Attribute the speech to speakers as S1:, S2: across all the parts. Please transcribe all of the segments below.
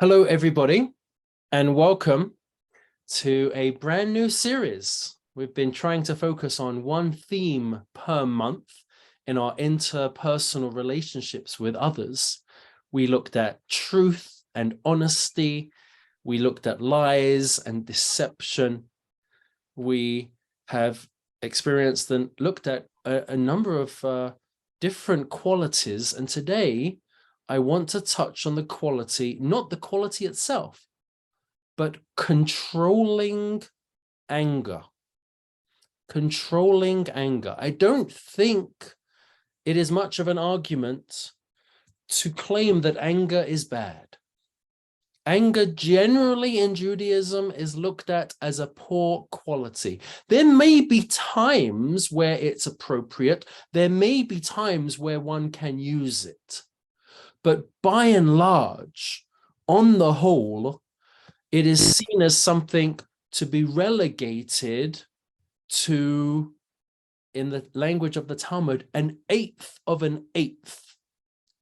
S1: Hello, everybody, and welcome to a brand new series. We've been trying to focus on one theme per month in our interpersonal relationships with others. We looked at truth and honesty. We looked at lies and deception. We have experienced and looked at a number of different qualities. And today, I want to touch on the quality, not the quality itself, but controlling anger. Controlling anger. I don't think it is much of an argument to claim that anger is bad. Anger generally in Judaism is looked at as a poor quality. There may be times where it's appropriate. There may be times where one can use it. But by and large, on the whole, it is seen as something to be relegated to, in the language of the Talmud, an eighth of an eighth.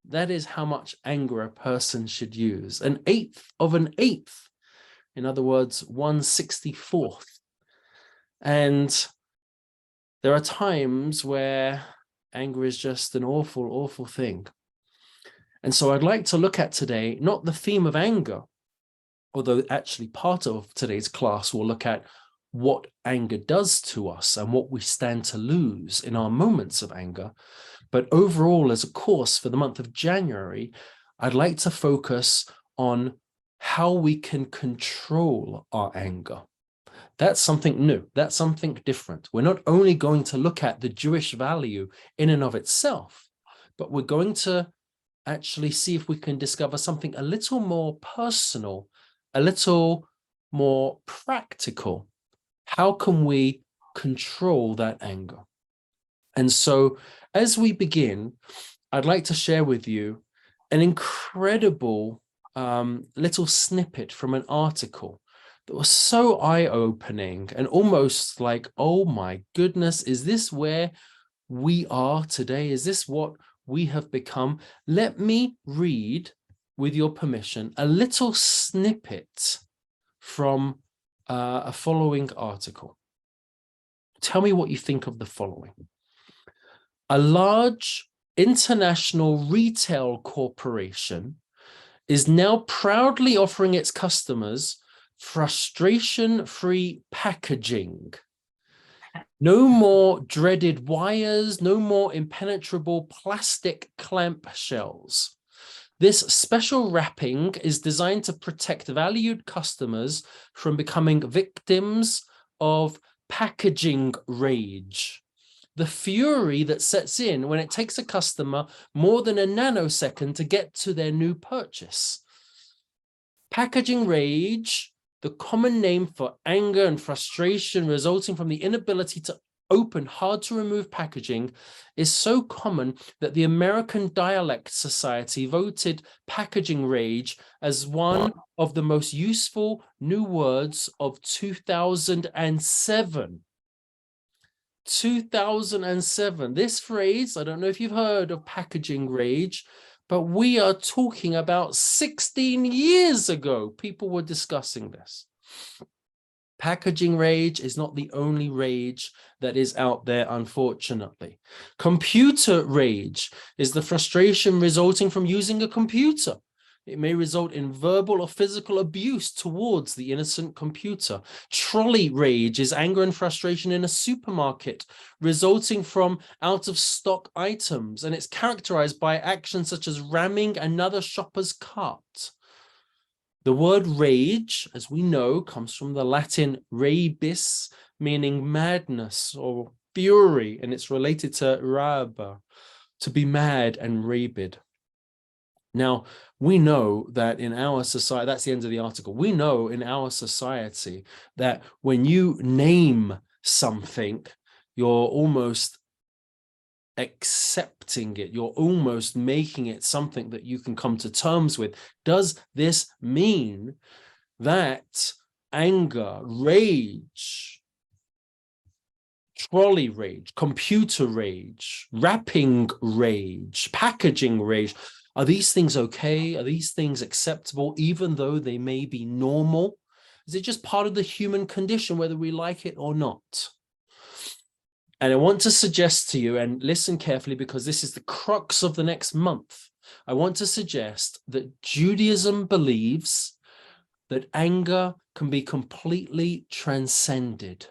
S1: That is how much anger a person should use. An eighth of an eighth. In other words, 1/64th. And there are times where anger is just an awful, awful thing. And so I'd like to look at today, not the theme of anger, although actually part of today's class will look at what anger does to us and what we stand to lose in our moments of anger. But overall, as a course for the month of January, I'd like to focus on how we can control our anger. That's something new. That's something different. We're not only going to look at the Jewish value in and of itself, but we're going to actually see if we can discover something a little more personal, a little more practical. How can we control that anger? And so as we begin, I'd like to share with you an incredible little snippet from an article that was so eye-opening and almost like, oh my goodness, is this where we are today? Is this what we have become? Let me read, with your permission, a little snippet from a following article. Tell me what you think of the following. A large international retail corporation is now proudly offering its customers frustration-free packaging. No more dreaded wires, no more impenetrable plastic clamp shells. This special wrapping is designed to protect valued customers from becoming victims of packaging rage. The fury that sets in when it takes a customer more than a nanosecond to get to their new purchase. Packaging rage, the common name for anger and frustration resulting from the inability to open hard-to-remove packaging, is so common that the American Dialect Society voted packaging rage as one of the most useful new words of 2007. 2007. This phrase, I don't know if you've heard of packaging rage, but we are talking about 16 years ago. People were discussing this. Packaging rage is not the only rage that is out there, unfortunately. Computer rage is the frustration resulting from using a computer. It may result in verbal or physical abuse towards the innocent computer. Trolley rage is anger and frustration in a supermarket resulting from out-of-stock items, and it's characterized by actions such as ramming another shopper's cart. The word rage, as we know, comes from the Latin rebis, meaning madness or fury, and it's related to rabba, to be mad, and rabid. Now, we know that in our society, that's the end of the article. We know in our society that when you name something, you're almost accepting it. You're almost making it something that you can come to terms with. Does this mean that anger, rage, trolley rage, computer rage, wrapping rage, packaging rage, Are these things okay? Are these things acceptable, even though they may be normal? Is it just part of the human condition, whether we like it or not? And I want to suggest to you, and listen carefully, because this is the crux of the next month. I want to suggest that Judaism believes that anger can be completely transcended,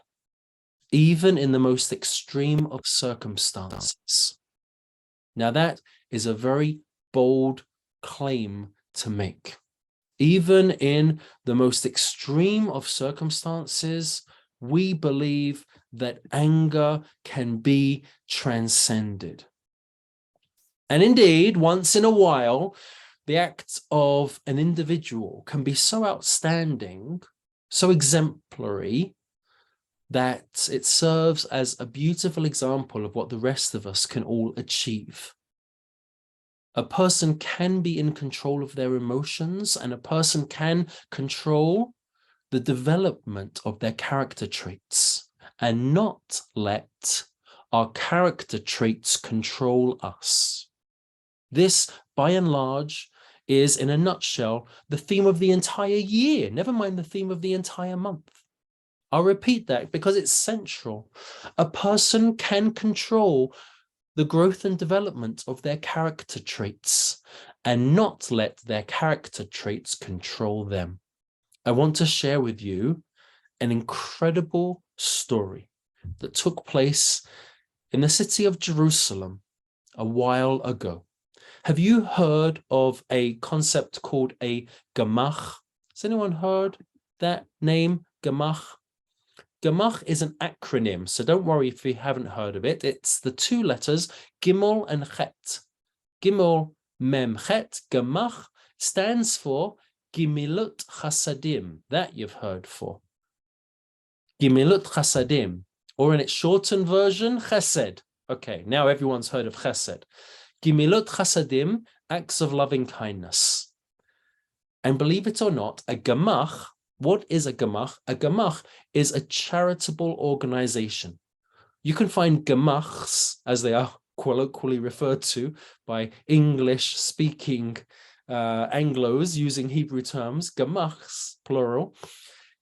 S1: even in the most extreme of circumstances. Now, that is a very bold claim to make. Even in the most extreme of circumstances, we believe that anger can be transcended. And indeed, once in a while, the acts of an individual can be so outstanding, so exemplary, that it serves as a beautiful example of what the rest of us can all achieve. A person can be in control of their emotions, and a person can control the development of their character traits and not let our character traits control us. This, by and large, is, in a nutshell, the theme of the entire year, never mind the theme of the entire month. I'll repeat that because it's central. A person can control the growth and development of their character traits and not let their character traits control them. I want to share with you an incredible story that took place in the city of Jerusalem a while ago. Have you heard of a concept called a gemach? Has anyone heard that name, gemach? Gemach is an acronym, so don't worry if you haven't heard of it. It's the two letters Gimel and Chet. Gimel, Mem, Chet. Gemach stands for Gimilut Chasadim. That you've heard for. Gimilut Chasadim, or in its shortened version, Chesed. Okay, now everyone's heard of Chesed. Gimilut Chasadim, acts of loving kindness. And believe it or not, a gemach, what is a gemach? A gemach is a charitable organization. You can find gemachs, as they are colloquially referred to by English-speaking Anglos using Hebrew terms. Gemachs, plural,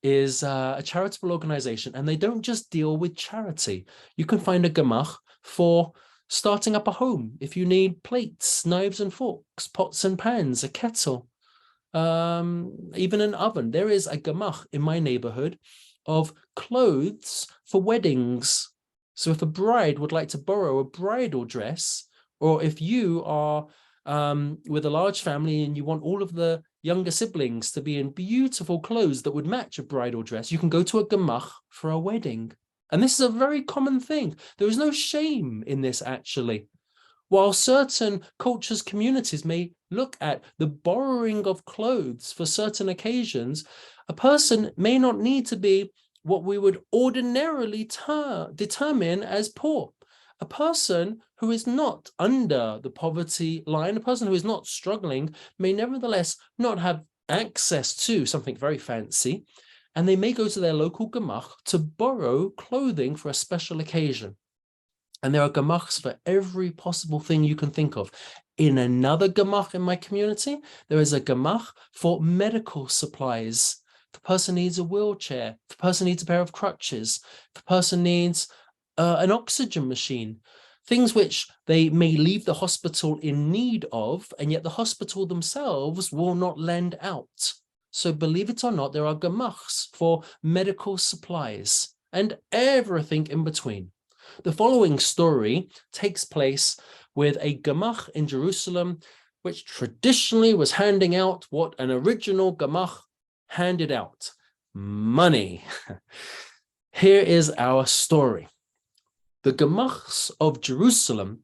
S1: is a charitable organization, and they don't just deal with charity. You can find a gemach for starting up a home. If you need plates, knives and forks, pots and pans, a kettle, even an oven. There is a gemach in my neighborhood of clothes for weddings. So if a bride would like to borrow a bridal dress, or if you are with a large family and you want all of the younger siblings to be in beautiful clothes that would match a bridal dress, you can go to a gemach for a wedding. And this is a very common thing. There is no shame in this, actually. While certain cultures, communities may look at the borrowing of clothes for certain occasions, a person may not need to be what we would ordinarily determine as poor. A person who is not under the poverty line, a person who is not struggling, may nevertheless not have access to something very fancy, and they may go to their local gemach to borrow clothing for a special occasion. And there are gemachs for every possible thing you can think of. In another gemach in my community, there is a gemach for medical supplies. If a person needs a wheelchair, if a person needs a pair of crutches, if a person needs an oxygen machine, things which they may leave the hospital in need of, and yet the hospital themselves will not lend out. So believe it or not, there are gemachs for medical supplies and everything in between. The following story takes place with a gemach in Jerusalem, which traditionally was handing out what an original gemach handed out: money. Here is our story. The gemachs of Jerusalem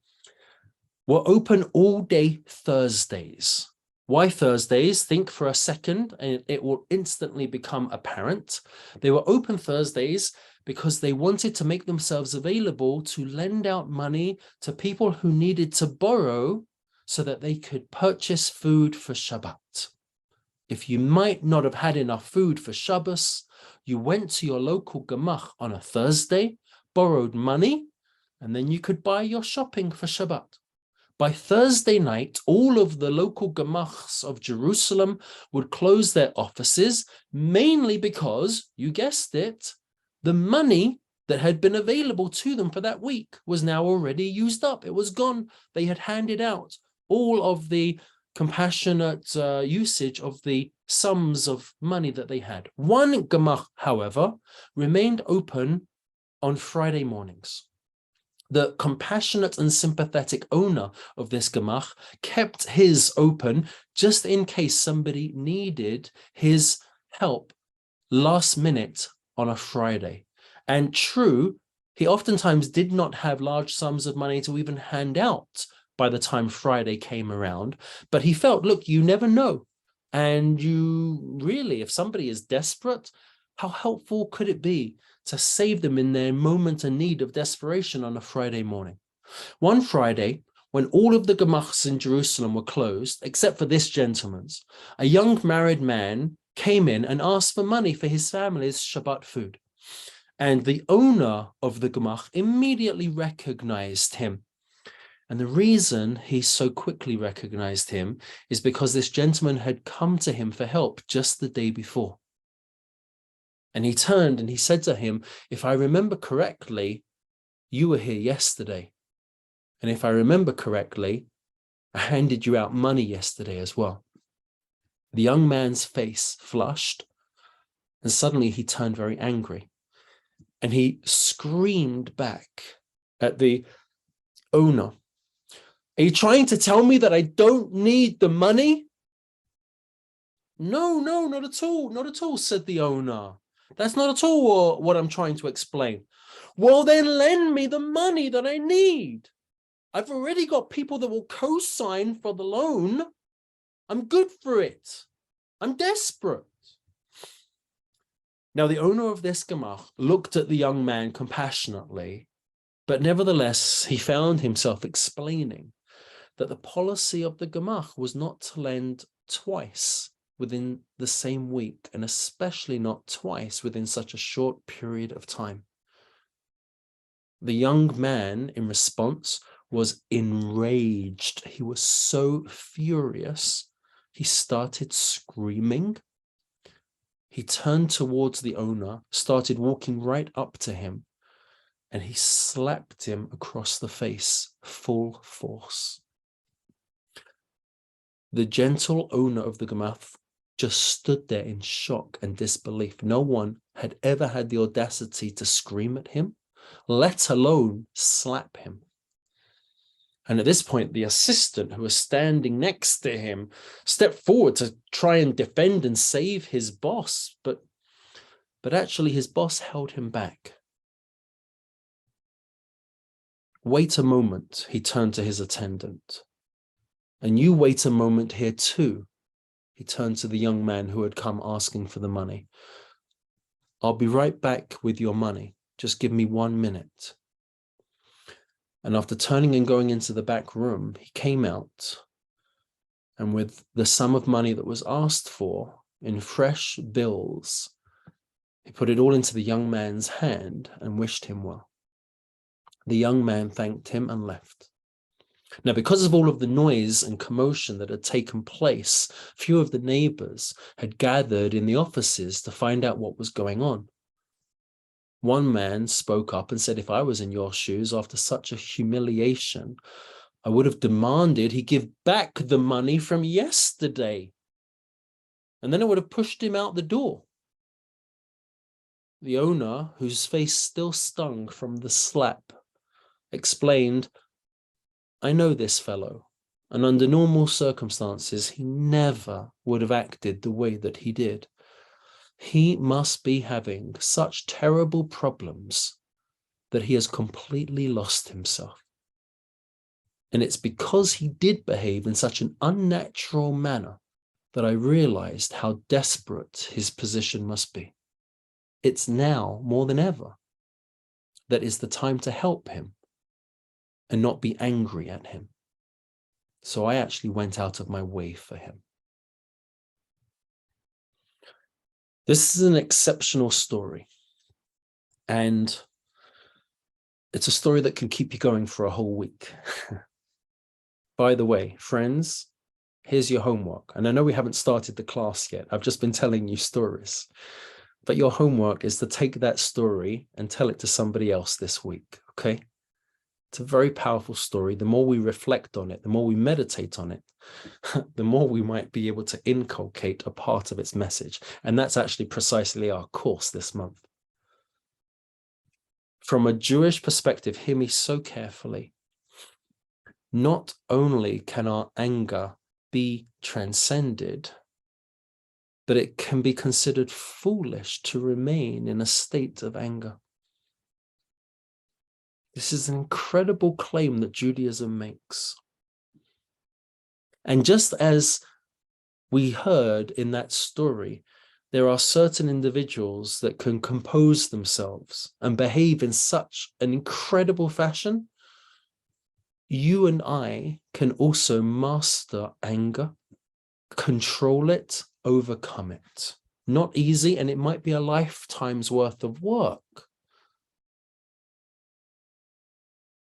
S1: were open all day Thursdays. Why Thursdays? Think for a second and it will instantly become apparent. They were open Thursdays because they wanted to make themselves available to lend out money to people who needed to borrow so that they could purchase food for Shabbat. If you might not have had enough food for Shabbos, you went to your local gemach on a Thursday, borrowed money, and then you could buy your shopping for Shabbat. By Thursday night, all of the local gemachs of Jerusalem would close their offices, mainly because, you guessed it, the money that had been available to them for that week was now already used up. It was gone. They had handed out all of the compassionate usage of the sums of money that they had. One gemach, however, remained open on Friday mornings. The compassionate and sympathetic owner of this gemach kept his open just in case somebody needed his help last minute on a Friday. And true, he oftentimes did not have large sums of money to even hand out by the time Friday came around, but he felt, look, you never know. And you really, if somebody is desperate, how helpful could it be to save them in their moment of need of desperation on a Friday morning? One Friday, when all of the gemachs in Jerusalem were closed, except for this gentleman's, a young married man came in and asked for money for his family's Shabbat food. And the owner of the gemach immediately recognized him. And the reason he so quickly recognized him is because this gentleman had come to him for help just the day before. And he turned and he said to him, if I remember correctly, you were here yesterday. And if I remember correctly, I handed you out money yesterday as well. The young man's face flushed, and suddenly he turned very angry. And he screamed back at the owner, are you trying to tell me that I don't need the money? No, not at all, said the owner. That's not at all what I'm trying to explain. Well, then lend me the money that I need. I've already got people that will co-sign for the loan. I'm good for it. I'm desperate. Now, the owner of this gemach looked at the young man compassionately, but nevertheless, he found himself explaining that the policy of the gemach was not to lend twice within the same week, and especially not twice within such a short period of time. The young man, in response, was enraged. He was so furious, he started screaming. He turned towards the owner, started walking right up to him, and he slapped him across the face, full force. The gentle owner of the gemach just stood there in shock and disbelief. No one had ever had the audacity to scream at him, let alone slap him. And at this point, the assistant who was standing next to him stepped forward to try and defend and save his boss, but actually his boss held him back. Wait a moment, he turned to his attendant. And you wait a moment here too. He turned to the young man who had come asking for the money. I'll be right back with your money. Just give me 1 minute. And after turning and going into the back room, he came out, and with the sum of money that was asked for in fresh bills, he put it all into the young man's hand and wished him well. The young man thanked him and left. Now, because of all of the noise and commotion that had taken place, few of the neighbors had gathered in the offices to find out what was going on. One man spoke up and said, if I was in your shoes after such a humiliation, I would have demanded he give back the money from yesterday. And then I would have pushed him out the door. The owner, whose face still stung from the slap, explained, I know this fellow, and under normal circumstances, he never would have acted the way that he did. He must be having such terrible problems that he has completely lost himself. And it's because he did behave in such an unnatural manner that I realized how desperate his position must be. It's now more than ever that is the time to help him and not be angry at him. So I actually went out of my way for him. This is an exceptional story, and it's a story that can keep you going for a whole week. By the way, friends, here's your homework. And I know we haven't started the class yet. I've just been telling you stories. But your homework is to take that story and tell it to somebody else this week, okay? It's a very powerful story. The more we reflect on it, the more we meditate on it, the more we might be able to inculcate a part of its message. And that's actually precisely our course this month. From a Jewish perspective, hear me so carefully. Not only can our anger be transcended, but it can be considered foolish to remain in a state of anger. This is an incredible claim that Judaism makes. And just as we heard in that story, there are certain individuals that can compose themselves and behave in such an incredible fashion. You and I can also master anger, control it, overcome it. Not easy, and it might be a lifetime's worth of work.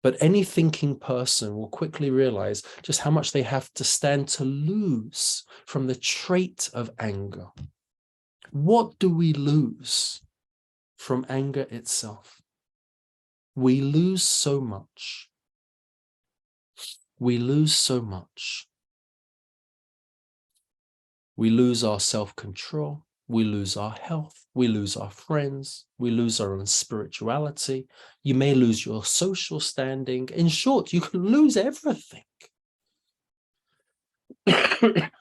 S1: But any thinking person will quickly realize just how much they have to stand to lose from the trait of anger. What do we lose from anger itself? We lose so much. We lose so much. We lose our self-control. We lose our health. We lose our friends. We lose our own spirituality. You may lose your social standing. In short, you can lose everything. And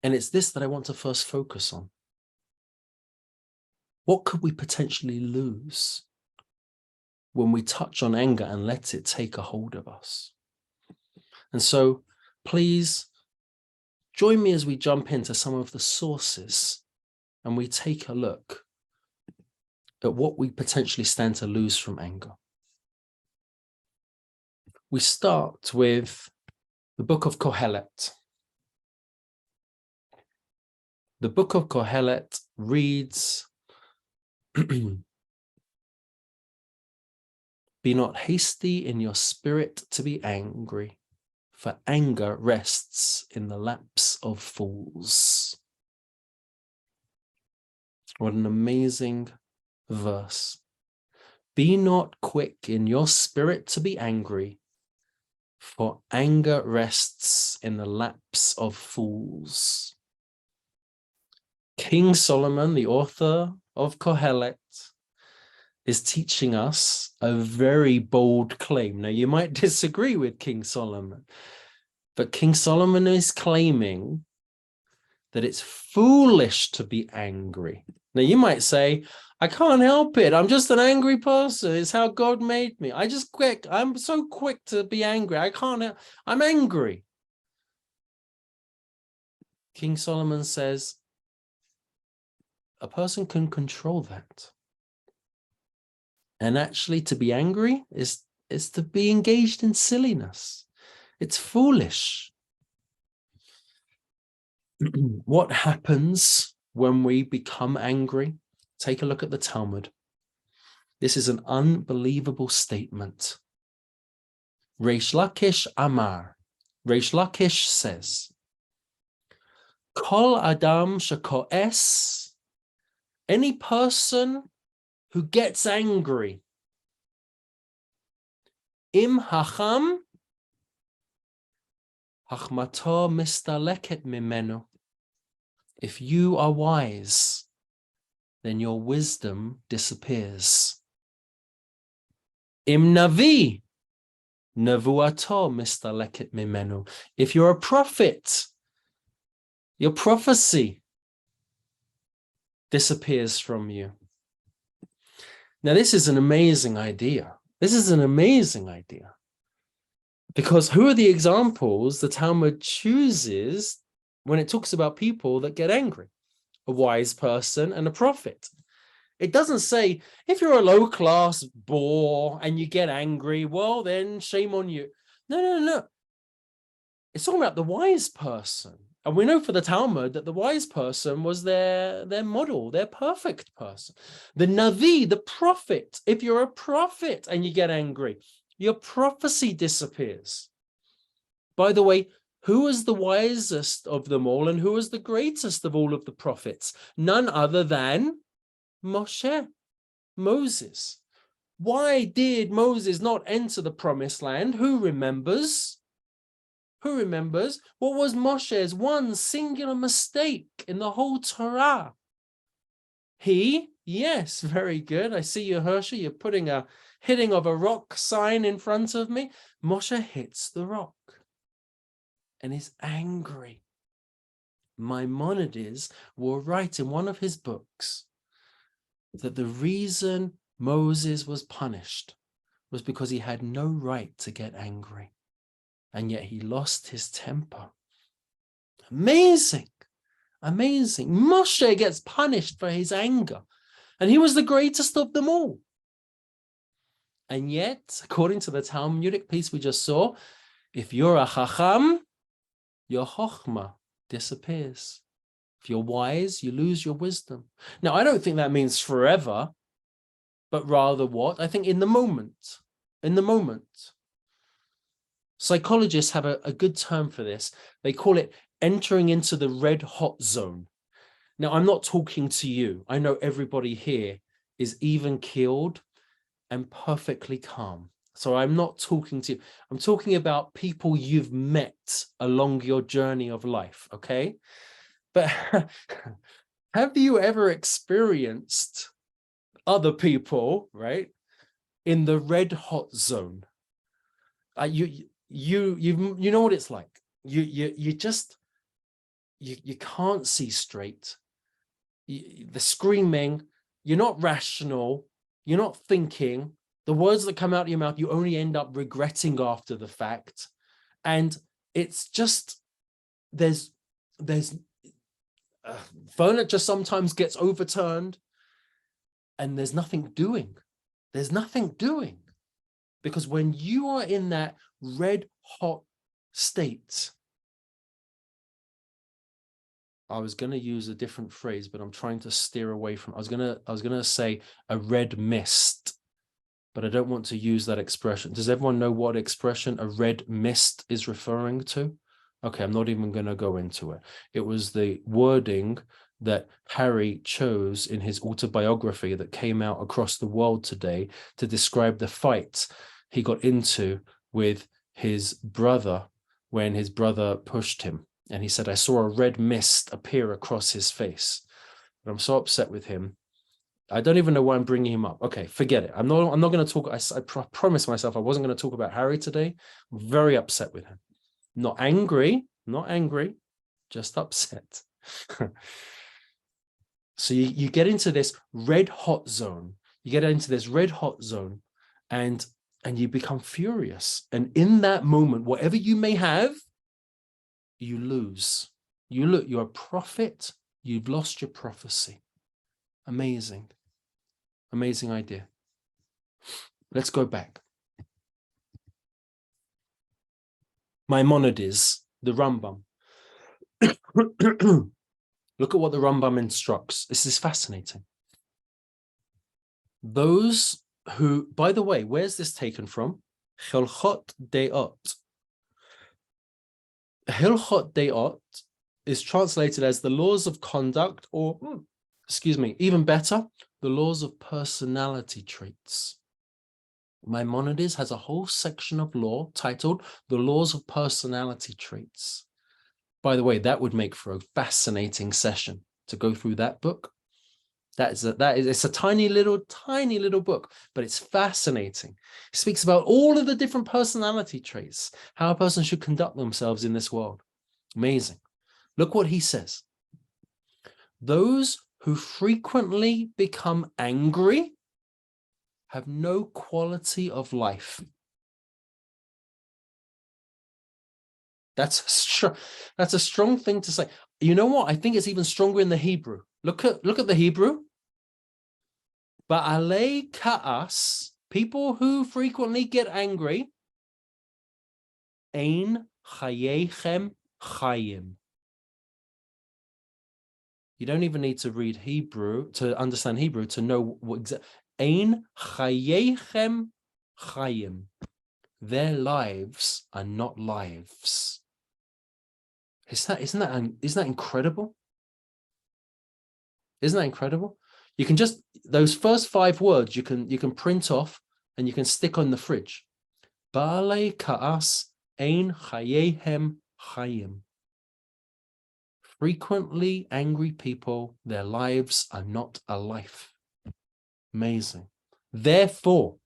S1: it's this that I want to first focus on. What could we potentially lose when we touch on anger and let it take a hold of us? And so please join me as we jump into some of the sources and we take a look at what we potentially stand to lose from anger. We start with the book of Kohelet. The book of Kohelet reads, "Be not hasty in your spirit to be angry, for anger rests in the laps of fools." What an amazing verse. Be not quick in your spirit to be angry, for anger rests in the laps of fools. King Solomon, the author of Kohelet, is teaching us a very bold claim. Now, you might disagree with King Solomon, but King Solomon is claiming that it's foolish to be angry. Now, you might say, I can't help it. I'm just an angry person. It's how God made me. I'm so quick to be angry. I'm angry. King Solomon says, a person can control that. And actually, to be angry is to be engaged in silliness. It's foolish. What happens when we become angry? Take a look at the Talmud. This is an unbelievable statement. Reish Lakish Amar. Reish Lakish says, Kol Adam sheko'es, any person who gets angry, Im hacham, hachmato mistaleket mimenu. If you are wise, then your wisdom disappears. Im navi, nevuato mistaleket mimenu. If you're a prophet, your prophecy disappears from you. Now, this is an amazing idea. This is an amazing idea. Because who are the examples the Talmud chooses when it talks about people that get angry? A wise person and a prophet. It doesn't say, if you're a low-class bore and you get angry, well, then shame on you. No. It's talking about the wise person. And we know for the Talmud that the wise person was their model, their perfect person. The Navi, the prophet, if you're a prophet and you get angry, your prophecy disappears. By the way, who was the wisest of them all and who was the greatest of all of the prophets? None other than Moshe, Moses. Why did Moses not enter the promised land? Who remembers? Who remembers? What was Moshe's one singular mistake in the whole Torah? Yes, very good. I see you, Hershey. You're putting a hitting of a rock sign in front of me. Moshe hits the rock and is angry. Maimonides will write in one of his books that the reason Moses was punished was because he had no right to get angry. And yet he lost his temper. Amazing. Amazing. Moshe gets punished for his anger. And he was the greatest of them all. And yet, according to the Talmudic piece we just saw, if you're a chacham, your chokhmah disappears. If you're wise, you lose your wisdom. Now, I don't think that means forever, but rather what? I think in the moment. In the moment. Psychologists have a good term for this. They call it entering into the red hot zone. Now, I'm not talking to you. I know everybody here is even keeled and perfectly calm. So I'm not talking to you. I'm talking about people you've met along your journey of life, okay? But have you ever experienced other people, right, in the red hot zone? You know what it's like. You can't see straight. The screaming, you're not rational, you're not thinking. The words that come out of your mouth, you only end up regretting after the fact. And it's just, there's furniture sometimes gets overturned and there's nothing doing. There's nothing doing. Because when you are in that red hot state, I was going to use a different phrase, but I'm trying to steer away from. I was going to say a red mist, but I don't want to use that expression. Does everyone know what expression a red mist is referring to? Okay, I'm not even going to go into it. It was the wording that Harry chose in his autobiography that came out across the world today to describe the fight he got into with his brother when his brother pushed him. And he said, I saw a red mist appear across his face. But I'm so upset with him. I don't even know why I'm bringing him up. Okay, forget it. I'm not going to talk. I promised myself I wasn't going to talk about Harry today. I'm very upset with him. Not angry, just upset. So you get into this red hot zone. You get into this red hot zone and you become furious. And in that moment, whatever you may have, you lose. You're a prophet. You've lost your prophecy. Amazing. Amazing idea. Let's go back. Maimonides, the Rambam. Look at what the Rambam instructs. This is fascinating. Those who, by the way, where's this taken from? Hilchot Deot. Hilchot Deot is translated as the laws of conduct, or, excuse me, even better, the laws of personality traits. Maimonides has a whole section of law titled the laws of personality traits. By the way, that would make for a fascinating session to go through that book. It's a tiny little book, but it's fascinating. It speaks about all of the different personality traits, how a person should conduct themselves in this world. Amazing. Look what he says. Those who frequently become angry have no quality of life. That's a strong thing to say. You know what? I think it's even stronger in the Hebrew. Look at the Hebrew. Ba'alei ka'as, people who frequently get angry, ein chayechem chayim. You don't even need to read Hebrew to understand Hebrew to know what exactly. Ein chayechem chayim. Their lives are not lives. Isn't that incredible? Isn't that incredible? You can just, those first 5 words you can print off and you can stick on the fridge. Baalei ka'as ein chayehem chayim. Frequently angry people, their lives are not a life. Amazing. Therefore,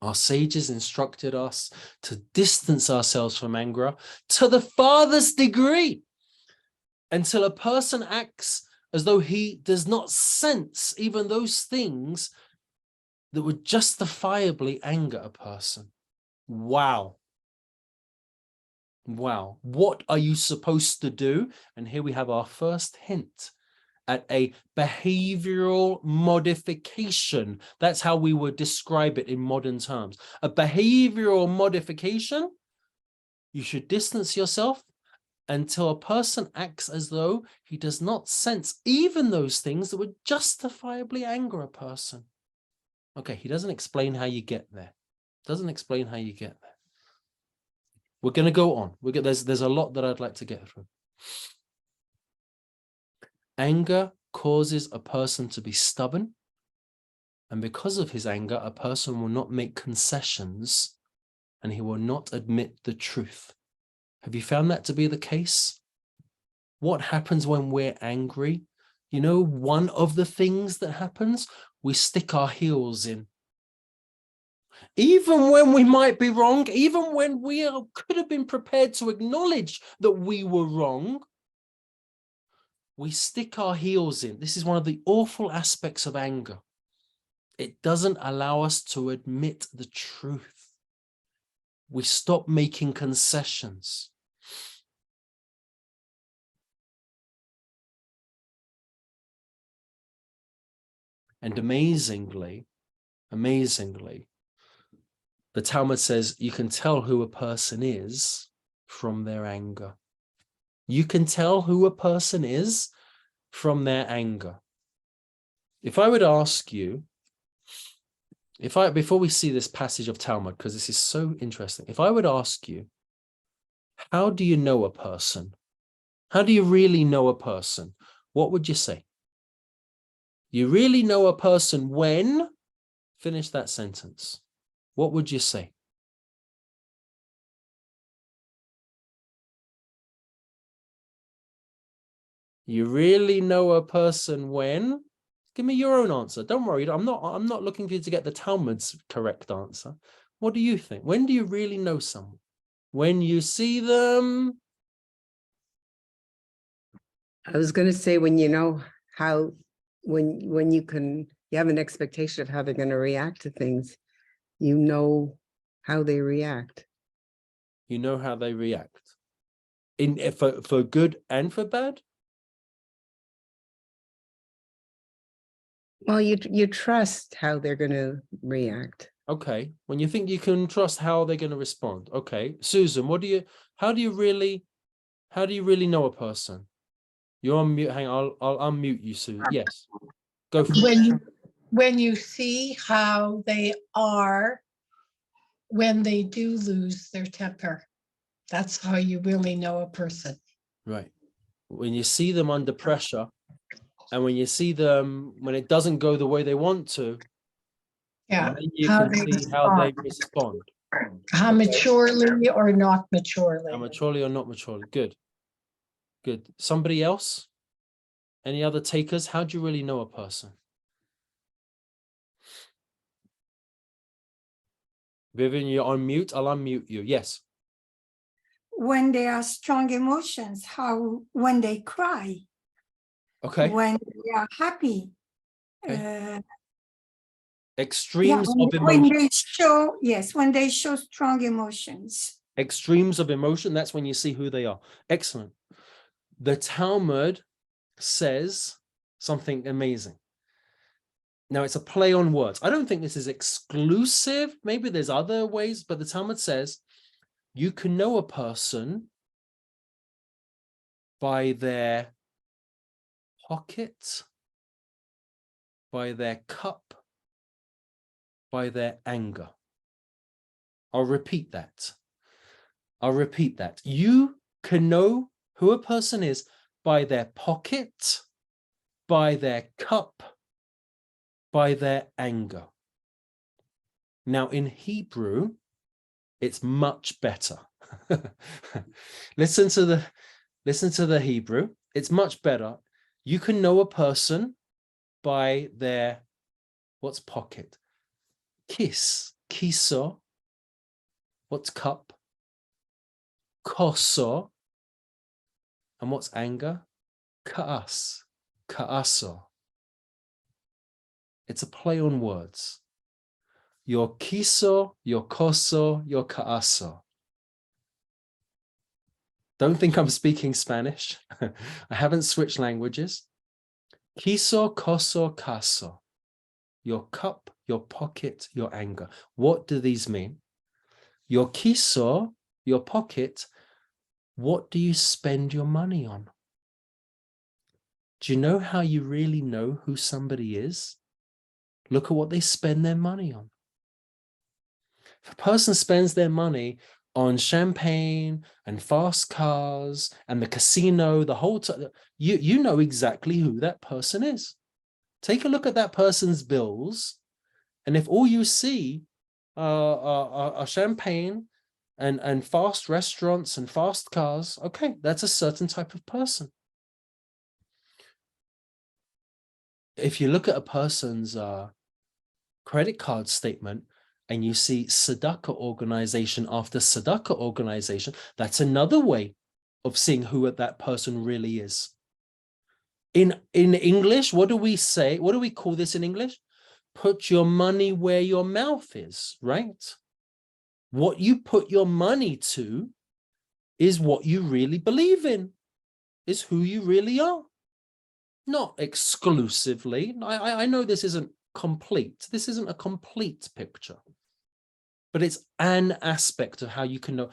S1: our sages instructed us to distance ourselves from anger to the farthest degree until a person acts as though he does not sense even those things that would justifiably anger a person. Wow. Wow. What are you supposed to do? And here we have our first hint at a behavioral modification. That's how we would describe it in modern terms. A behavioral modification. You should distance yourself until a person acts as though he does not sense even those things that would justifiably anger a person. Okay, he doesn't explain how you get there. Doesn't explain how you get there. We're going to go on. There's a lot that I'd like to get through. Anger causes a person to be stubborn. And because of his anger, a person will not make concessions and he will not admit the truth. Have you found that to be the case? What happens when we're angry? You know, one of the things that happens, we stick our heels in. Even when we might be wrong, even when we could have been prepared to acknowledge that we were wrong, we stick our heels in. This is one of the awful aspects of anger. It doesn't allow us to admit the truth. We stop making concessions. And amazingly, the Talmud says you can tell who a person is from their anger. You can tell who a person is from their anger. If I would ask you, before we see this passage of Talmud, because this is so interesting, if I would ask you, how do you know a person? How do you really know a person? What would you say? You really know a person when? Finish that sentence. What would you say? You really know a person when? Give me your own answer. Don't worry. I'm not looking for you to get the Talmud's correct answer. What do you think? When do you really know someone? When you see them?
S2: I was going to say when you know how, when you have an expectation of how they're going to react to things, you know how they react.
S1: You know how they react. For good and for bad?
S2: Well, you trust how they're going to react.
S1: Okay. When you think you can trust how they're going to respond. Okay. Susan, how do you really know a person? You're on mute. Hang on, I'll unmute you, Susan. Yes. Go for it.
S3: When you see how they are when they do lose their temper, that's how you really know a person.
S1: Right. When you see them under pressure, and when you see them when it doesn't go the way they want to,
S3: Yeah.
S1: then you can see how they respond.
S3: How maturely or not maturely.
S1: How maturely or not maturely. Good. Good. Somebody else? Any other takers? How do you really know a person? Vivian, you're on mute. I'll unmute you. Yes.
S4: When there are strong emotions, when they cry,
S1: Okay.
S4: when they are happy,
S1: Okay. Extremes of emotion.
S4: When they show strong emotions.
S1: Extremes of emotion, that's when you see who they are. Excellent. The Talmud says something amazing. Now, it's a play on words. I don't think this is exclusive. Maybe there's other ways, but the Talmud says you can know a person by their pocket, by their cup, by their anger. I'll repeat that. I'll repeat that. You can know who a person is by their pocket, by their cup, by their anger. Now in Hebrew, it's much better. Listen to the Hebrew. It's much better. You can know a person by their, what's pocket? Kiso. What's cup? Koso. And what's anger? Kaaso. It's a play on words. Your kiso, your koso, your kaaso. Don't think I'm speaking Spanish. I haven't switched languages. Kiso, koso, kaso. Your cup, your pocket, your anger. What do these mean? Your kiso, your pocket, what do you spend your money on? Do you know how you really know who somebody is? Look at what they spend their money on. If a person spends their money on champagne and fast cars and the casino, the whole time, you know exactly who that person is. Take a look at that person's bills, and if all you see are champagne and fast restaurants and fast cars, okay, that's a certain type of person. If you look at a person's credit card statement and you see tzedakah organization after tzedakah organization, that's another way of seeing who that person really is. In English, what do we say? What do we call this in English? Put your money where your mouth is, right? What you put your money to is what you really believe in, is who you really are. Not exclusively. I know this isn't complete. This isn't a complete picture, but it's an aspect of how you can know.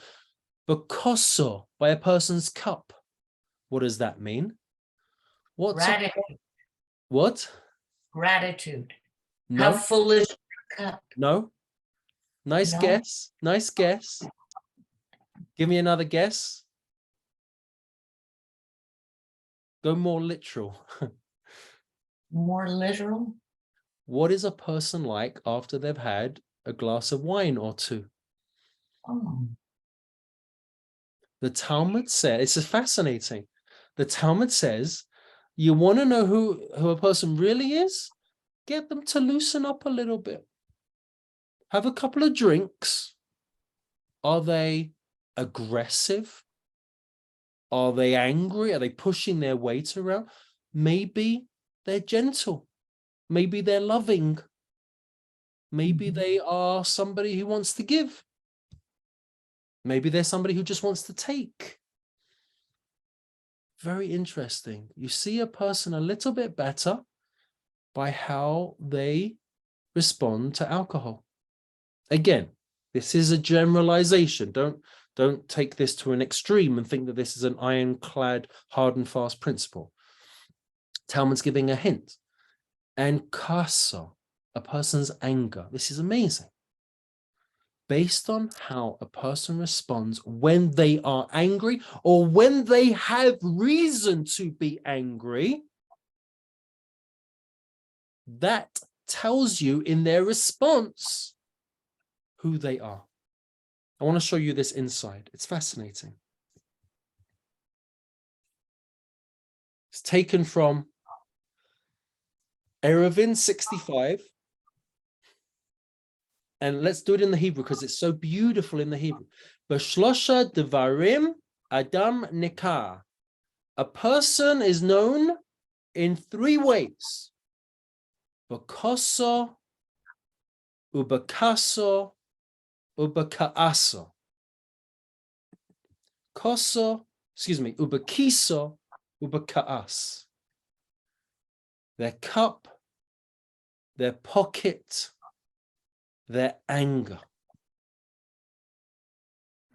S1: Bekoso, by a person's cup. What does that mean?
S5: Gratitude.
S1: What?
S5: Gratitude.
S1: No.
S5: How full is your cup?
S1: No. Nice
S5: No.
S1: guess. Nice guess. Give me another guess. Go more literal.
S5: More literal?
S1: What is a person like after they've had a glass of wine or two?
S5: Oh.
S1: The Talmud says, it's fascinating. The Talmud says, you want to know who a person really is? Get them to loosen up a little bit. Have a couple of drinks. Are they aggressive? Are they angry? Are they pushing their weight around? Maybe they're gentle. Maybe they're loving. Maybe they are somebody who wants to give. Maybe they're somebody who just wants to take. Very interesting. You see a person a little bit better by how they respond to alcohol. Again, this is a generalization. Don't take this to an extreme and think that this is an ironclad, hard and fast principle. Talmud's giving a hint. And kasa, a person's anger. This is amazing. Based on how a person responds when they are angry or when they have reason to be angry, that tells you in their response who they are. I want to show you this inside. It's fascinating. It's taken from Eruvin 65. And let's do it in the Hebrew because it's so beautiful in the Hebrew. B'shlosha devarim adam nikah. A person is known in three ways. B'koso, ubakaso, ubakaaso. Ubakiso, ubakaas. Their cup, their pocket, their anger.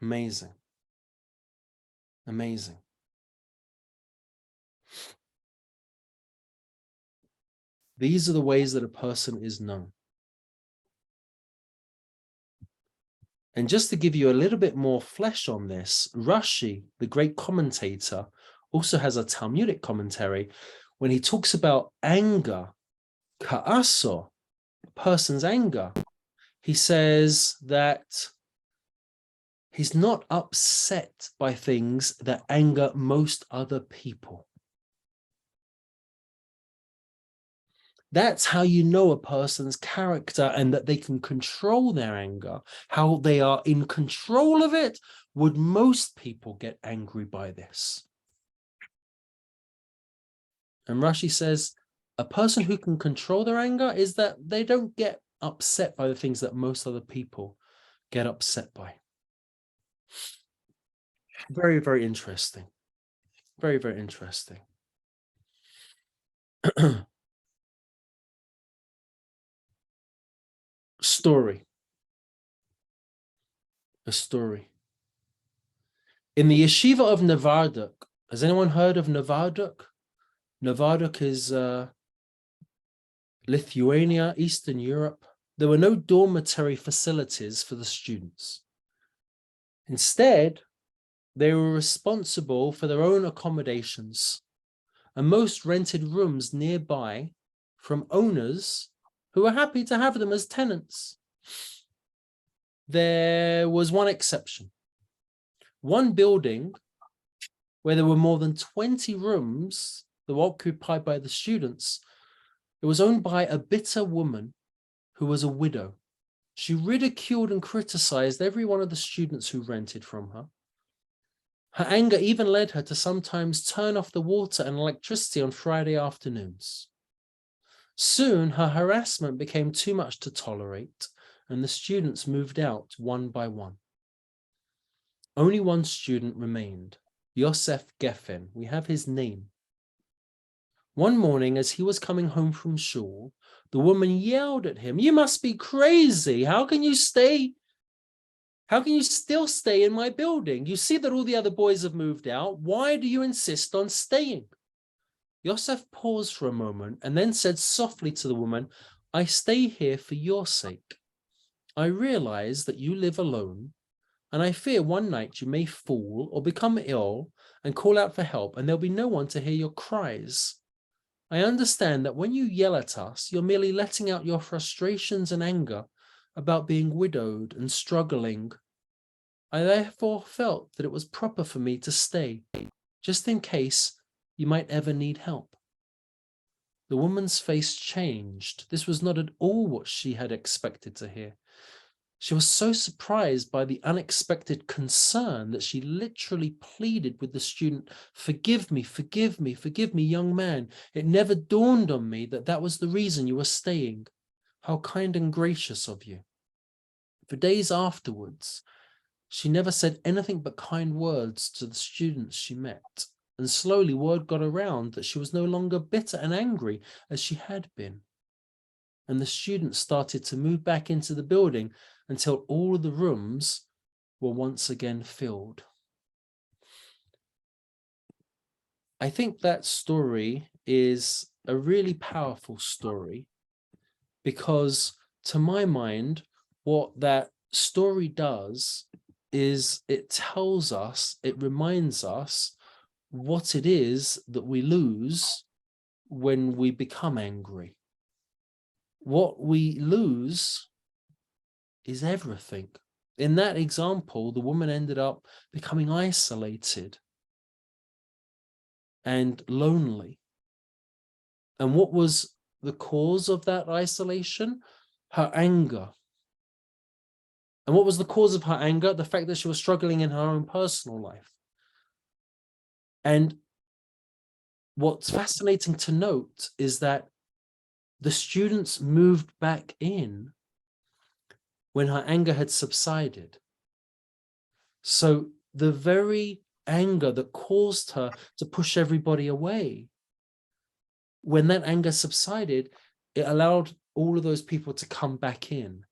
S1: Amazing. Amazing. These are the ways that a person is known. And just to give you a little bit more flesh on this, Rashi, the great commentator, also has a Talmudic commentary when he talks about anger, ka'aso, a person's anger. He says that he's not upset by things that anger most other people. That's how you know a person's character and that they can control their anger. How they are in control of it. Would most people get angry by this? And Rashi says, a person who can control their anger is that they don't get upset by the things that most other people get upset by. Very, very interesting. Very, very interesting. Story. A story. In the yeshiva of Novardok, has anyone heard of Novardok? Novardok is Lithuania, Eastern Europe. There were no dormitory facilities for the students. Instead, they were responsible for their own accommodations, and most rented rooms nearby from owners who were happy to have them as tenants. There was one exception. One building where there were more than 20 rooms that were occupied by the students. It was owned by a bitter woman who was a widow. She ridiculed and criticized every one of the students who rented from her. Her anger even led her to sometimes turn off the water and electricity on Friday afternoons. Soon, her harassment became too much to tolerate, and the students moved out one by one. Only one student remained, Yosef Geffen. We have his name. One morning, as he was coming home from shul, the woman yelled at him, "You must be crazy. How can you stay? How can you still stay in my building? You see that all the other boys have moved out. Why do you insist on staying?" Yosef paused for a moment and then said softly to the woman, "I stay here for your sake. I realize that you live alone, and I fear one night you may fall or become ill and call out for help, and there'll be no one to hear your cries. I understand that when you yell at us, you're merely letting out your frustrations and anger about being widowed and struggling. I therefore felt that it was proper for me to stay, just in case you might ever need help." The woman's face changed. This was not at all what she had expected to hear. She was so surprised by the unexpected concern that she literally pleaded with the student, "Forgive me, forgive me, forgive me, young man. It never dawned on me that that was the reason you were staying. How kind and gracious of you." For days afterwards, she never said anything but kind words to the students she met. And slowly word got around that she was no longer bitter and angry as she had been. And the students started to move back into the building until all of the rooms were once again filled. I think that story is a really powerful story because, to my mind, what that story does is it tells us, it reminds us what it is that we lose when we become angry. What we lose is everything. In that example, the woman ended up becoming isolated and lonely. And what was the cause of that isolation? Her anger. And what was the cause of her anger? The fact that she was struggling in her own personal life. And what's fascinating to note is that the students moved back in when her anger had subsided. So the very anger that caused her to push everybody away, when that anger subsided, it allowed all of those people to come back in.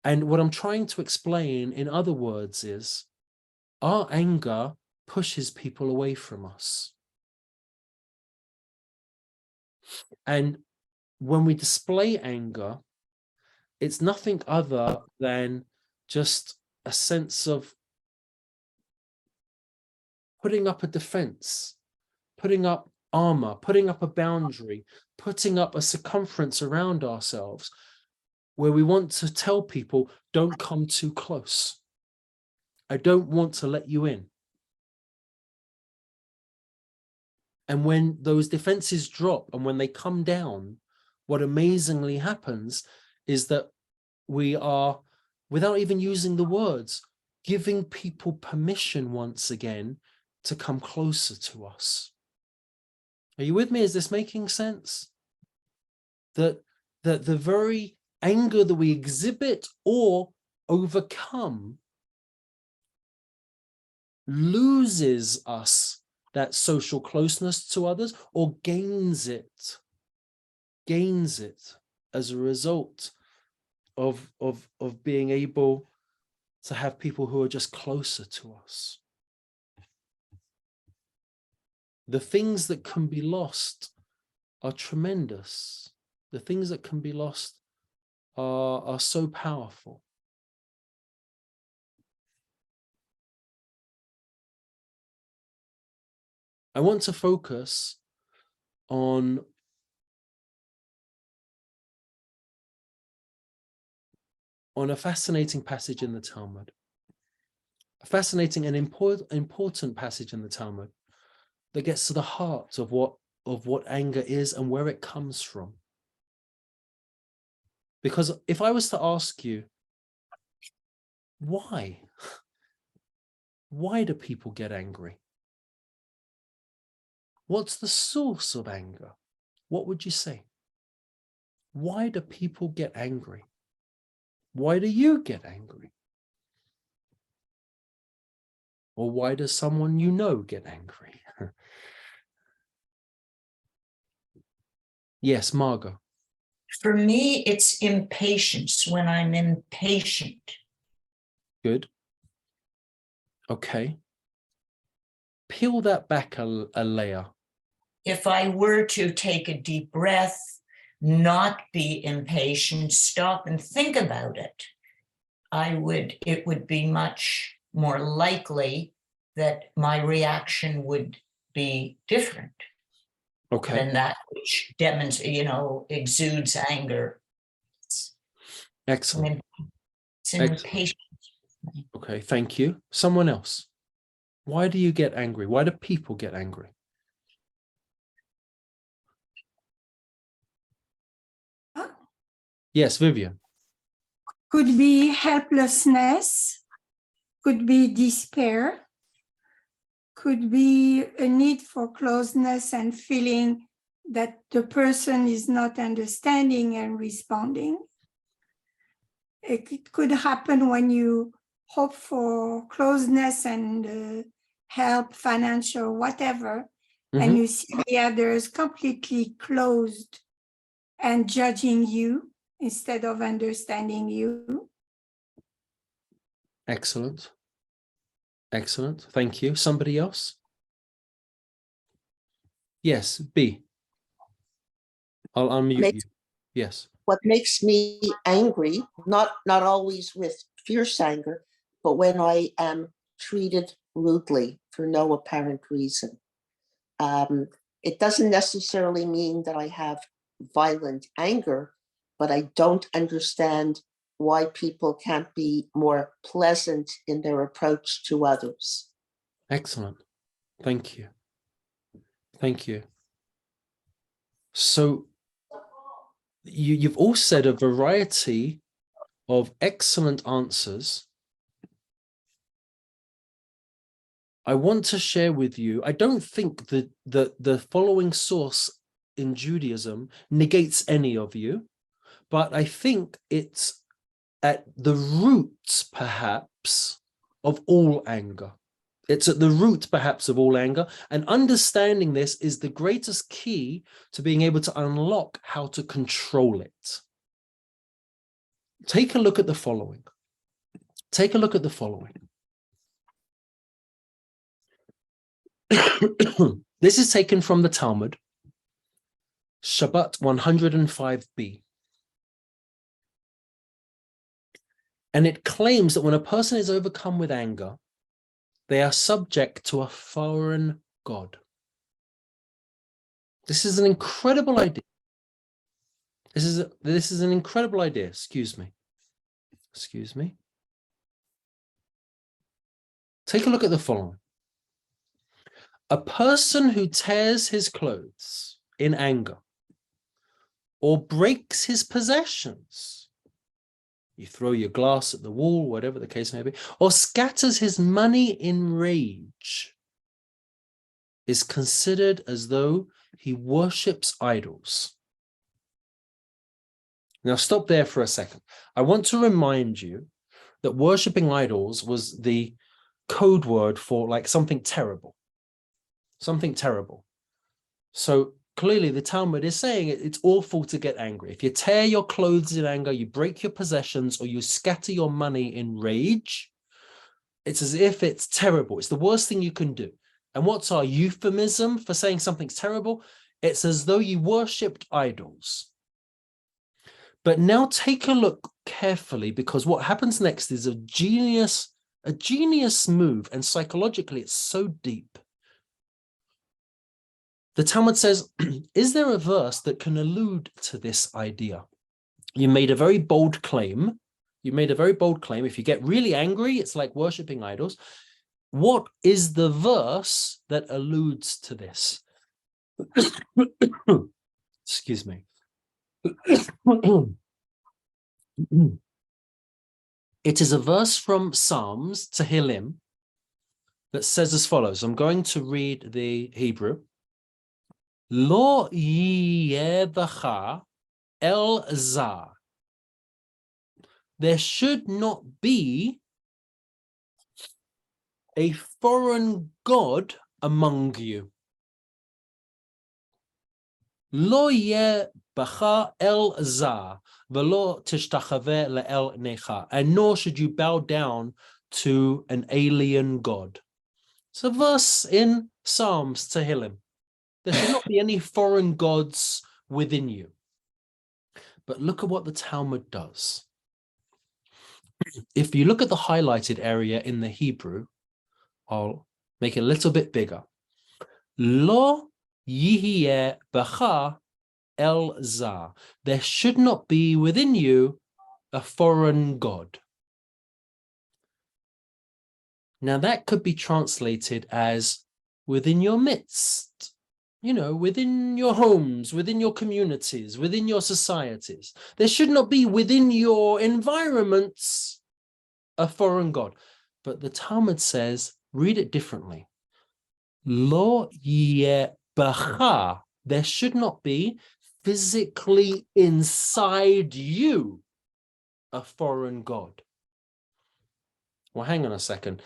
S1: And what I'm trying to explain, in other words, is our anger pushes people away from us. And when we display anger, it's nothing other than just a sense of putting up a defense, putting up armor, putting up a boundary, putting up a circumference around ourselves where we want to tell people, don't come too close. I don't want to let you in. And when those defenses drop and when they come down, what amazingly happens is that we are, without even using the words, giving people permission once again to come closer to us. Are you with me? Is this making sense? That the very anger that we exhibit or overcome loses us that social closeness to others, or gains it as a result of being able to have people who are just closer to us. The things that can be lost are tremendous. The things that can be lost are so powerful. I want to focus on a fascinating passage in the Talmud, a fascinating and important passage in the Talmud that gets to the heart of what anger is and where it comes from. Because if I was to ask you, why do people get angry? What's the source of anger? What would you say? Why do people get angry? Why do you get angry? Or why does someone you know get angry? Yes, Margot.
S5: For me, it's impatience, when I'm impatient.
S1: Good. Okay. Peel that back a layer.
S5: If I were to take a deep breath, not be impatient, stop and think about it, it would be much more likely that my reaction would be different
S1: Okay.
S5: than that which exudes anger.
S1: Excellent.
S5: It's an impatience.
S1: Okay, thank you. Someone else. Why do you get angry? Why do people get angry? Yes, Vivian.
S4: Could be helplessness, could be despair, could be a need for closeness and feeling that the person is not understanding and responding. It could happen when you hope for closeness and help, financial, whatever, and you see the others completely closed and judging you instead of understanding you.
S1: Excellent. Excellent. Thank you. Somebody else? Yes, B. I'll unmute you. Yes.
S6: What makes me angry, not always with fierce anger, but when I am treated rudely for no apparent reason. It doesn't necessarily mean that I have violent anger, but I don't understand why people can't be more pleasant in their approach to others.
S1: Excellent. Thank you. Thank you. So you've all said a variety of excellent answers. I want to share with you, I don't think that the following source in Judaism negates any of you, but I think it's at the roots, perhaps, of all anger. It's at the root, perhaps, of all anger. And understanding this is the greatest key to being able to unlock how to control it. Take a look at the following. Take a look at the following. This is taken from the Talmud. Shabbat 105b. And it claims that when a person is overcome with anger, they are subject to a foreign god. This is an incredible idea. This is an incredible idea. Excuse me. Take a look at the following. A person who tears his clothes in anger or breaks his possessions, you throw your glass at the wall, whatever the case may be, or scatters his money in rage, is considered as though he worships idols. Now stop there for a second. I want to remind you that worshipping idols was the code word for like something terrible. Something terrible. So clearly the Talmud is saying it's awful to get angry. If you tear your clothes in anger, you break your possessions, or you scatter your money in rage, it's as if it's terrible. It's the worst thing you can do. And what's our euphemism for saying something's terrible? It's as though you worshipped idols. But now take a look carefully, because what happens next is a genius move, and psychologically it's so deep. The Talmud says, is there a verse that can allude to this idea? You made a very bold claim. If you get really angry, it's like worshipping idols. What is the verse that alludes to this? Excuse me. It is a verse from Psalms, Tehillim, that says as follows. I'm going to read the Hebrew. Lo yeh b'cha el zar. There should not be a foreign god among you. Lo yeh b'cha el zar, v'lo tishtachaveh le'el necha, and nor should you bow down to an alien god. It's a verse in Psalms, Tehillim. There should not be any foreign gods within you. But look at what the Talmud does. If you look at the highlighted area in the Hebrew, I'll make it a little bit bigger. Lo yihye b'cha el zar. There should not be within you a foreign god. Now that could be translated as within your midst, within your homes, within your communities, within your societies. There should not be within your environments a foreign god. But the Talmud says, read it differently. Lo yeh b'cha. There should not be physically inside you a foreign god. Well, hang on a second.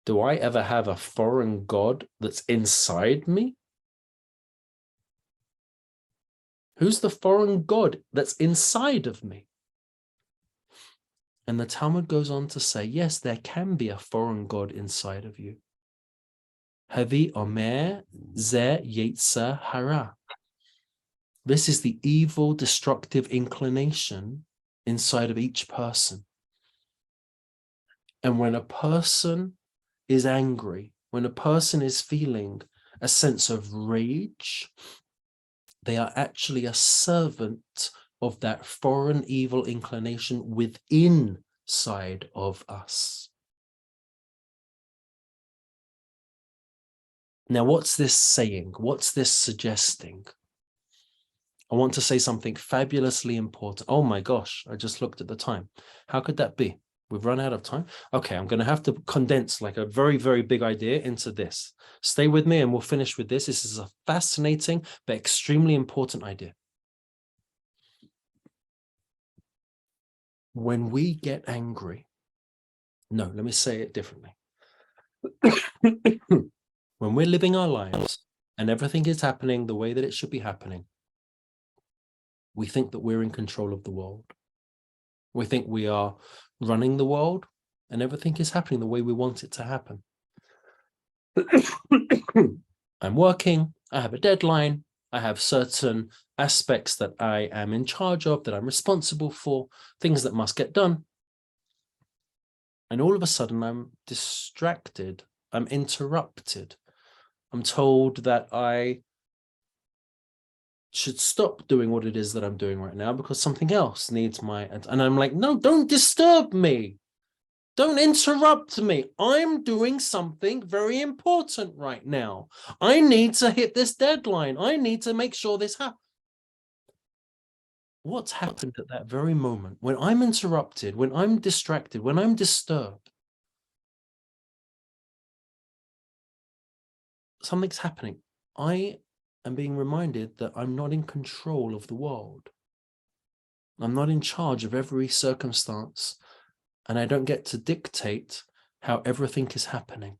S1: Do I ever have a foreign god that's inside me? Who's the foreign god that's inside of me? And the Talmud goes on to say, yes, there can be a foreign god inside of you. Havi omer ze yetzer hara. This is the evil, destructive inclination inside of each person. And when a person is angry, when a person is feeling a sense of rage, they are actually a servant of that foreign evil inclination within side of us. Now, what's this saying? What's this suggesting? I want to say something fabulously important. Oh my gosh, I just looked at the time. How could that be? We've run out of time. Okay, I'm going to have to condense like a very, very big idea into this. Stay with me and we'll finish with this. This is a fascinating but extremely important idea. When we get angry, no, let me say it differently. When we're living our lives and everything is happening the way that it should be happening, we think that we're in control of the world. We think we are running the world and everything is happening the way we want it to happen. I'm working, I have a deadline, I have certain aspects that I am in charge of, that I'm responsible for, things that must get done. And all of a sudden I'm distracted, I'm interrupted. I'm told that I should stop doing what it is that I'm doing right now because something else needs my, and I'm like, no, don't disturb me. Don't interrupt me. I'm doing something very important right now. I need to hit this deadline. I need to make sure this happens. What's happened at that very moment when I'm interrupted, when I'm distracted, when I'm disturbed? Something's happening. I am being reminded that I'm not in control of the world. I'm not in charge of every circumstance, and I don't get to dictate how everything is happening.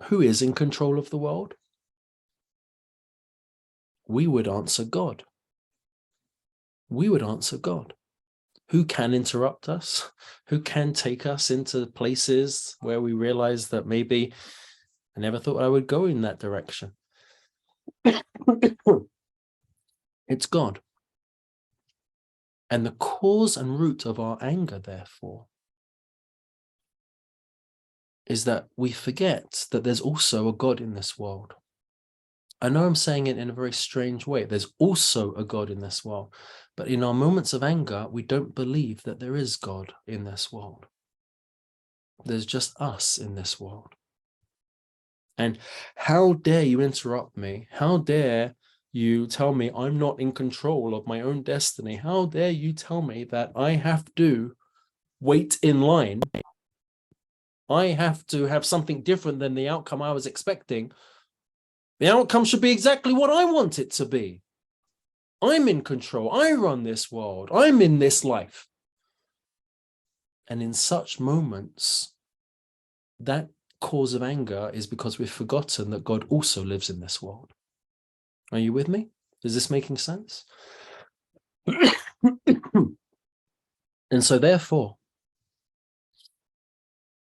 S1: Who is in control of the world? We would answer God. We would answer God. Who can interrupt us? Who can take us into places where we realize that maybe I never thought I would go in that direction? It's God. And the cause and root of our anger, therefore, is that we forget that there's also a God in this world. I know I'm saying it in a very strange way. There's also a God in this world. But in our moments of anger, we don't believe that there is God in this world. There's just us in this world. And how dare you interrupt me? How dare you tell me I'm not in control of my own destiny? How dare you tell me that I have to wait in line? I have to have something different than the outcome I was expecting. The outcome should be exactly what I want it to be. I'm in control. I run this world. I'm in this life. And in such moments, that cause of anger is because we've forgotten that God also lives in this world. Are you with me? Is this making sense? And so therefore,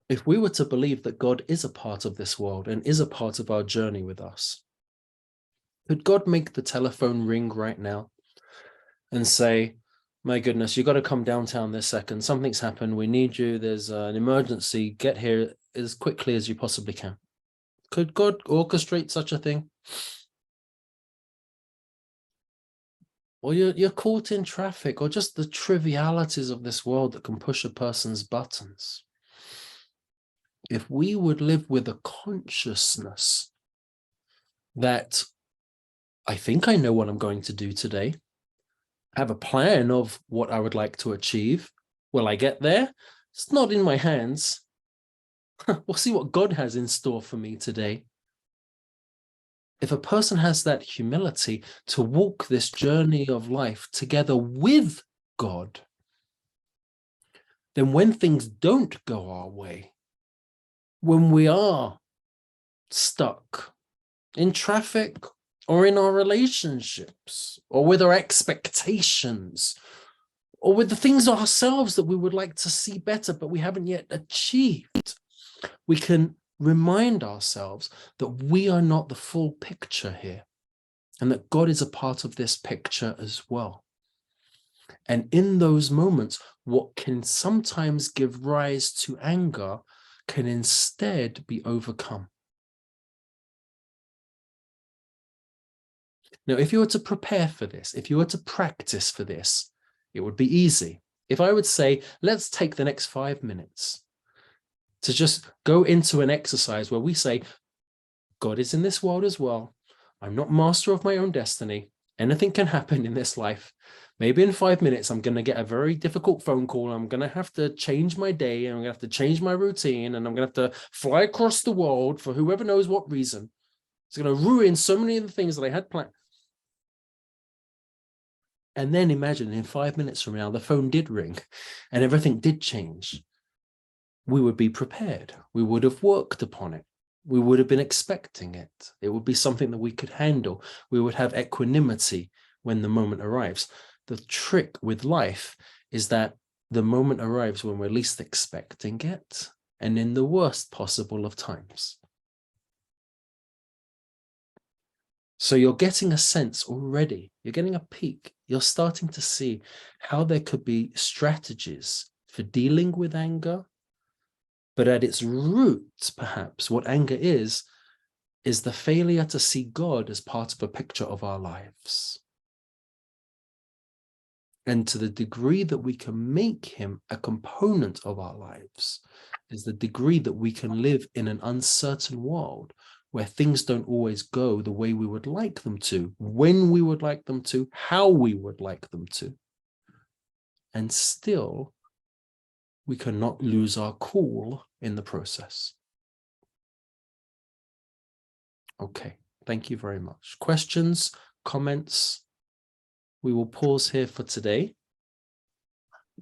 S1: if we were to believe that God is a part of this world and is a part of our journey with us, could God make the telephone ring right now and say, my goodness, you got to come downtown this second. Something's happened. We need you. There's an emergency. Get here as quickly as you possibly can. Could God orchestrate such a thing? Or you're caught in traffic, or just the trivialities of this world that can push a person's buttons. If we would live with a consciousness that I think I know what I'm going to do today, have a plan of what I would like to achieve. Will I get there? It's not in my hands. We'll see what God has in store for me today. If a person has that humility to walk this journey of life together with God, then when things don't go our way, when we are stuck in traffic or in our relationships or with our expectations or with the things ourselves that we would like to see better, but we haven't yet achieved, we can remind ourselves that we are not the full picture here and that God is a part of this picture as well. And in those moments, what can sometimes give rise to anger can instead be overcome. Now, if you were to prepare for this, if you were to practice for this, it would be easy. If I would say, let's take the next 5 minutes to just go into an exercise where we say, God is in this world as well. I'm not master of my own destiny. Anything can happen in this life. Maybe in 5 minutes, I'm going to get a very difficult phone call. I'm going to have to change my day, and I'm going to have to change my routine, and I'm going to have to fly across the world for whoever knows what reason. It's going to ruin so many of the things that I had planned. And then imagine in 5 minutes from now, the phone did ring and everything did change. We would be prepared. We would have worked upon it. We would have been expecting it. It would be something that we could handle. We would have equanimity when the moment arrives. The trick with life is that the moment arrives when we're least expecting it and in the worst possible of times. So you're getting a sense already, you're getting a peek, you're starting to see how there could be strategies for dealing with anger, but at its root, perhaps, what anger is the failure to see God as part of a picture of our lives. And to the degree that we can make him a component of our lives is the degree that we can live in an uncertain world where things don't always go the way we would like them to, when we would like them to, how we would like them to. And still, we cannot lose our cool in the process. Okay, thank you very much. Questions, comments? We will pause here for today.